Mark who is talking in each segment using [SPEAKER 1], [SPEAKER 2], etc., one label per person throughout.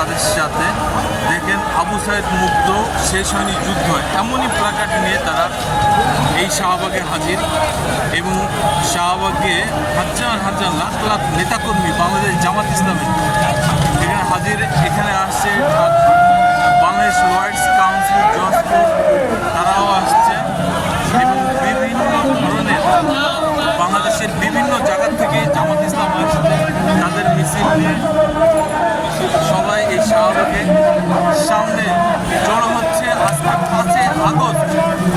[SPEAKER 1] তাদের সাথে। দেখেন আবু সাইদ মুগ্ধ, শেষ হয়নি যুদ্ধ, এমনই প্ল্যাকার্ড নিয়ে তারা এই শাহবাগে হাজির। এবং শাহবাগে হাজার হাজার লাখ লাখ নেতাকর্মী বাংলাদেশ জামাত ইসলামের এখানে হাজির। এখানে আসছে বাংলাদেশ লয়ার্স কাউন্সিল জজপুর, তারাও আসছে এবং বিভিন্ন ধরনের বাংলাদেশের বিভিন্ন জায়গা থেকে জামাত ইসলাম আসছে তাদের মিছিল নিয়ে। সবাই এই শাহবাগের সামনে জড়ো হচ্ছে। আজকে 5 আগস্ট,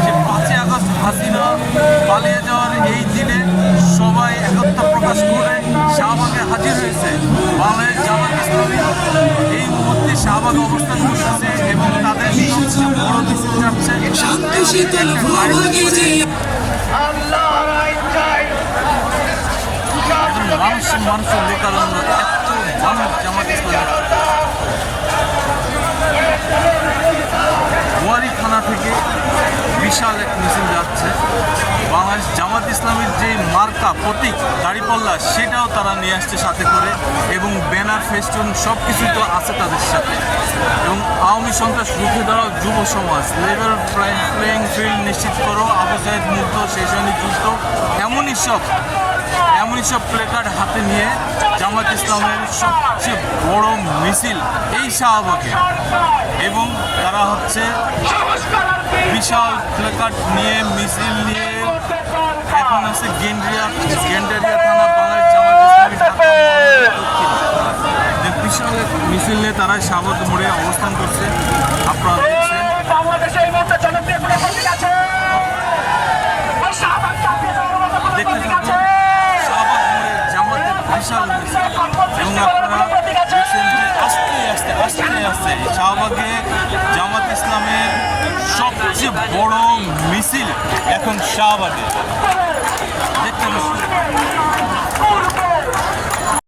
[SPEAKER 1] যে 5 আগস্ট হাসিনা পালিয়ে যাওয়ার এই দিনে সবাই একতা প্রকাশ করে শাহবাগে হাজির হয়েছে। বাংলাদেশ জামাত ইসলামী এই মুহূর্তে শাহবাগে অবস্থান করতেছে এবং তাদের সবচেয়ে বড় মিছিল যাচ্ছে। মানুষের লোকারণ্য, এত মানুষ জামাত ইসলামের বোয়ারি থানা থেকে বিশাল এক মিছিল যাচ্ছে। বাংলাদেশ জামাত ইসলামের যে মার্কা প্রতীক দাঁড়িপাল্লা সেটাও তারা নিয়ে আসছে সাথে করে, এবং ব্যানার ফেস্টুন সব কিছুই তো আছে তাদের সাথে। এবং আওয়ামী সন্ত্রাস রুখে দাঁড়াও যুব সমাজ, লেভেল প্লেইং ফিল্ড নিশ্চিত করো, আবু সাইদ মুগ্ধ, শেষ হয়নি যুদ্ধ, এমনই সব প্লেকার্ড হাতে নিয়ে জামাত ইসলামের সবচেয়ে বড় মিছিল এই শাহবাগে। এবং তারা হচ্ছে বিশাল প্লেকার্ড নিয়ে মিছিল নিয়ে এখন আছে গেন্ডারিয়া থানা, বাংলাদেশ জামাত ইসলামী ঢাকা বিশাল এক মিছিল নিয়ে তারা শাহবাগ মোড়ে অবস্থান করছে। আপনারা দেখছেন দেখতে থাকুন শাহবাগ মোড়ে জামাতের বিশাল মিছিল। এবং আপনারা দেখছেন যে আস্তে আস্তে শাহবাগে জামাত ইসলামের সবচেয়ে বড় মিছিল এখন শাহবাগে দেখতে পাচ্ছেন।